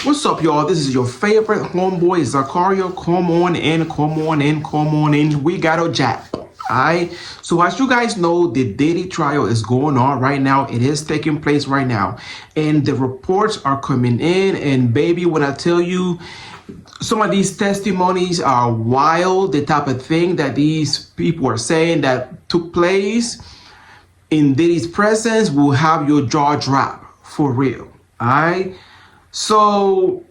What's up, y'all? This is your favorite homeboy, Zakaria. Come on in, come on in, come on in. We got a jab. Alright, so as you guys know, the Diddy trial is going on right now. It is taking place right now, and the reports are coming in. And baby, when I tell you, some of these testimonies are wild. The type of thing that these people are saying that took place in Diddy's presence will have your jaw drop for real. Alright, so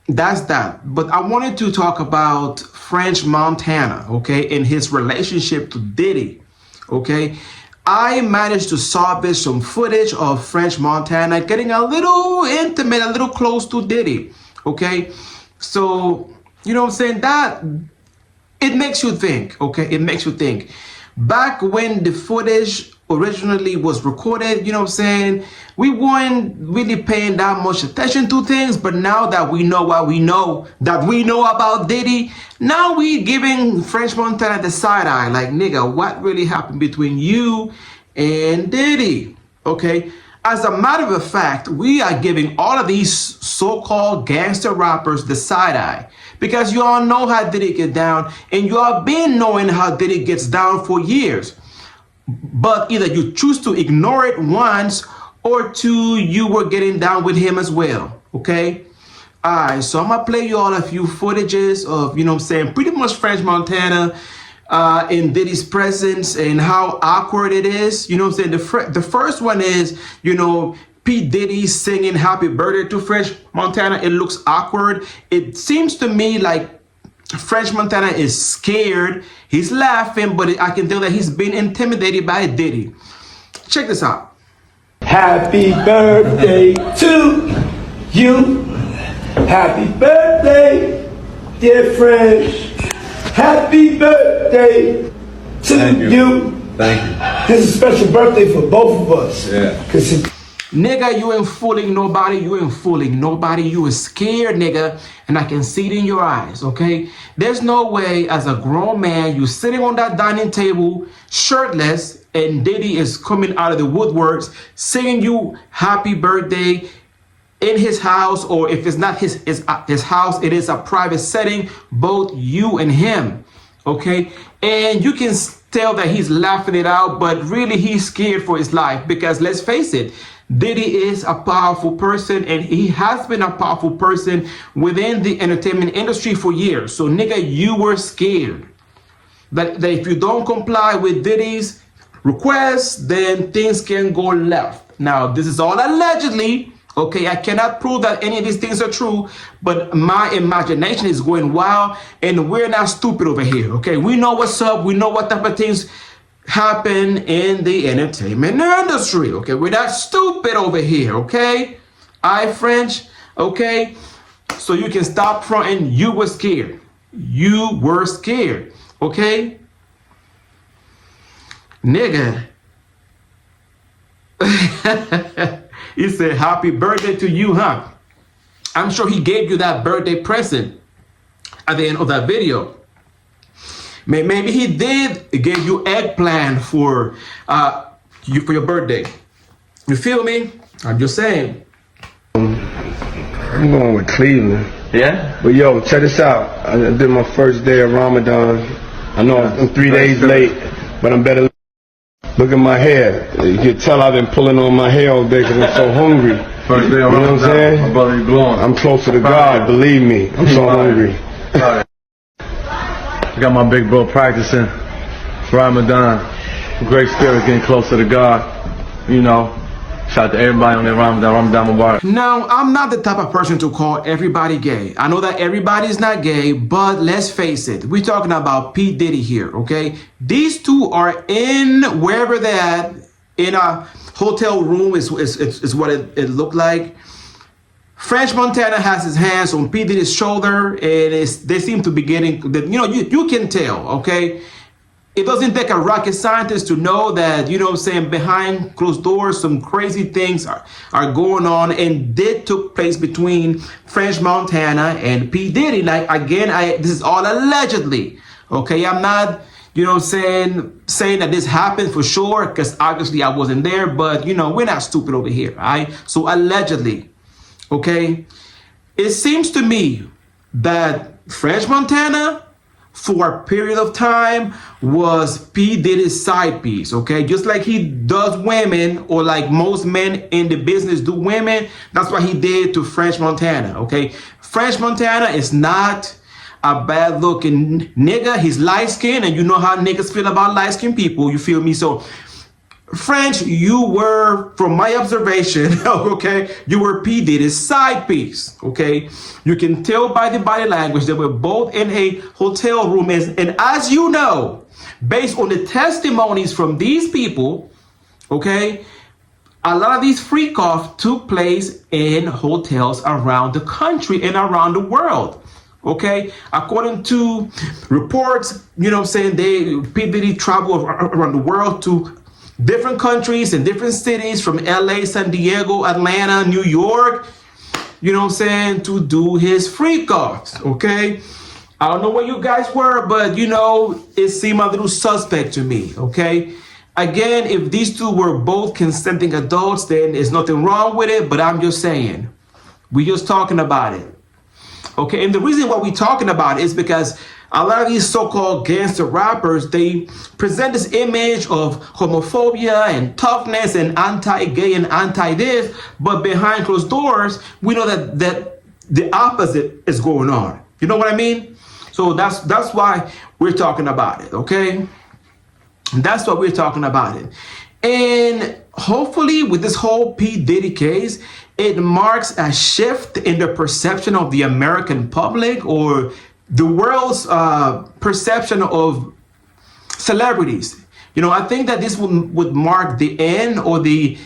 that's that. But I wanted to talk about French Montana, okay, and his relationship to Diddy, okay. I managed to salvage some footage of French Montana getting a little intimate, a little close to Diddy, okay. So, you know what I'm saying, that it makes you think, okay, it makes you think. Back when the footage originally was recorded, you know what I'm saying, we weren't really paying that much attention to things, but now that we know what we know, about Diddy, now we giving French Montana the side eye, like, nigga, what really happened between you and Diddy, okay? As a matter of fact, we are giving all of these so-called gangster rappers the side eye, because you all know how Diddy get down, and you all been knowing how Diddy gets down for years. But either you choose to ignore it once, or two, you were getting down with him as well, okay? All right, so I'm gonna play you all a few footages of, you know what I'm saying, pretty much French Montana in Diddy's presence and how awkward it is. You know what I'm saying? The first one is, you know, P. Diddy singing happy birthday to French Montana. It looks awkward. It seems to me like French Montana is scared. He's laughing, but I can tell that he's been intimidated by Diddy. Check this out. Happy birthday to you. Happy birthday, dear French. Happy birthday to you. Thank you. This is a special birthday for both of us. Yeah. Nigga, you ain't fooling nobody. You ain't fooling nobody. You are scared, nigga. And I can see it in your eyes, okay? There's no way as a grown man, you sitting on that dining table, shirtless, and Diddy is coming out of the woodworks, singing you happy birthday in his house, or if it's not his house, it is a private setting, both you and him, okay? And you can tell that he's laughing it out, but really he's scared for his life, because let's face it, Diddy is a powerful person, and he has been a powerful person within the entertainment industry for years. So nigga, you were scared that if you don't comply with Diddy's requests, then things can go left. Now, this is all allegedly, okay? I cannot prove that any of these things are true, but my imagination is going wild, and we're not stupid over here, okay? We know what's up. We know what type of things happen in the entertainment industry, okay? We're not stupid over here, okay? I French, okay? So you can stop fronting. You were scared. You were scared, okay? Nigga. He said, happy birthday to you, huh? I'm sure he gave you that birthday present at the end of that video. Maybe he did give you eggplant for your birthday. You feel me? I'm just saying. I'm going with Cleveland. Yeah? But yo, check this out. I did my first day of Ramadan. I know I'm 3 days late, but I'm better. Look at my hair. You can tell I've been pulling on my hair all day because I'm so hungry. First day You of know what I'm saying? My brother, you blowing. I'm closer to God, believe me. I'm so hungry. I got my big bro practicing Ramadan. Great spirit, getting closer to God. You know, shout out to everybody on their Ramadan Mubarak. Now, I'm not the type of person to call everybody gay. I know that everybody's not gay, but let's face it. We're talking about P. Diddy here, okay? These two are in wherever they're at, in a hotel room is what it looked like. French Montana has his hands on P. Diddy's shoulder, and they seem to be getting, you know, you can tell, okay? It doesn't take a rocket scientist to know that, you know what I'm saying, behind closed doors, some crazy things are going on, and did took place between French Montana and P. Diddy. Like, again, this is all allegedly, okay? I'm not, you know what I'm saying that this happened for sure, because obviously I wasn't there, but, you know, we're not stupid over here, all right? So allegedly. Okay, it seems to me that French Montana, for a period of time, was P. Diddy's side piece, okay? Just like he does women, or like most men in the business do women, that's what he did to French Montana, okay? French Montana is not a bad looking nigga. He's light skinned, and you know how niggas feel about light skinned people, you feel me? So French, you were, from my observation, okay, you were P. Diddy's side piece, okay? You can tell by the body language that we're both in a hotel room. And as you know, based on the testimonies from these people, okay, a lot of these freak-offs took place in hotels around the country and around the world. Okay, according to reports, you know what I'm saying, P. Diddy traveled around the world to different countries and different cities, from LA, San Diego, Atlanta, New York, you know what I'm saying, to do his freak offs, okay? I don't know where you guys were, but you know, it seemed a little suspect to me, okay? Again, if these two were both consenting adults, then there's nothing wrong with it, but I'm just saying, we're just talking about it, okay? And the reason why we're talking about it is because a lot of these so-called gangster rappers, they present this image of homophobia and toughness and anti-gay and anti-this, but behind closed doors, we know that the opposite is going on. You know what I mean? So that's why we're talking about it, okay? That's what we're talking about it. And hopefully with this whole P. Diddy case, it marks a shift in the perception of the American public, or the world's perception of celebrities. You know, I think that this would mark the end, or the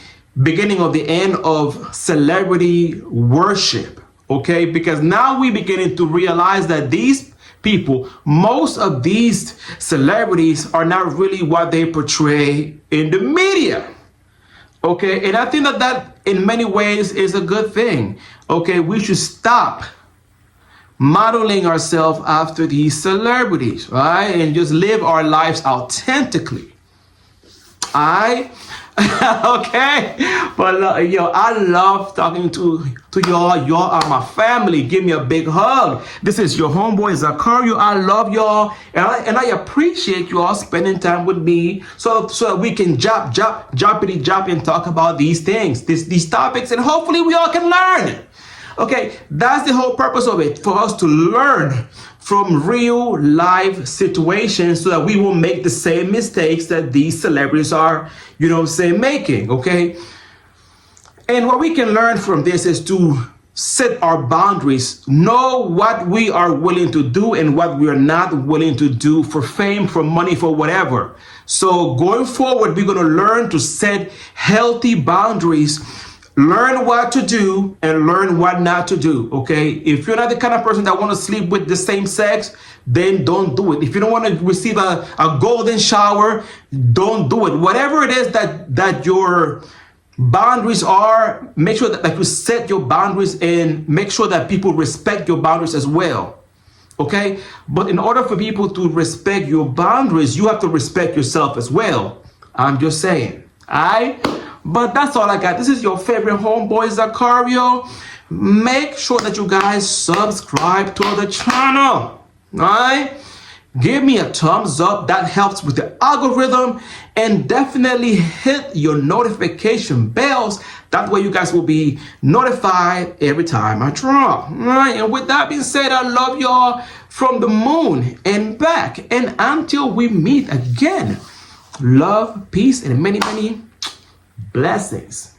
beginning of the end of celebrity worship, okay? Because now we're beginning to realize that these people, most of these celebrities, are not really what they portray in the media, okay? And I think that in many ways is a good thing, okay? We should stop modeling ourselves after these celebrities, right? And just live our lives authentically. Okay? But yo, I love talking to y'all. Y'all are my family. Give me a big hug. This is your homeboy Zakario. I love y'all, and I appreciate you all spending time with me, so that we can drop and talk about these things, these topics, and hopefully we all can learn. Okay, that's the whole purpose of it, for us to learn from real life situations, so that we won't make the same mistakes that these celebrities are, you know what I'm saying, making, okay? And what we can learn from this is to set our boundaries, know what we are willing to do and what we are not willing to do, for fame, for money, for whatever. So going forward, we're going to learn to set healthy boundaries, learn what to do and learn what not to do, okay? If you're not the kind of person that want to sleep with the same sex, then don't do it. If you don't want to receive a golden shower, don't do it. Whatever it is that your boundaries are, make sure that you set your boundaries, and make sure that people respect your boundaries as well, okay? But in order for people to respect your boundaries, you have to respect yourself as well. I'm just saying, all right? But that's all I got. This is your favorite homeboy Zakario. Make sure that you guys subscribe to the channel. All right? Give me a thumbs up. That helps with the algorithm. And definitely hit your notification bells. That way you guys will be notified every time I drop. All right? And with that being said, I love y'all from the moon and back. And until we meet again, love, peace, and many, many blessings.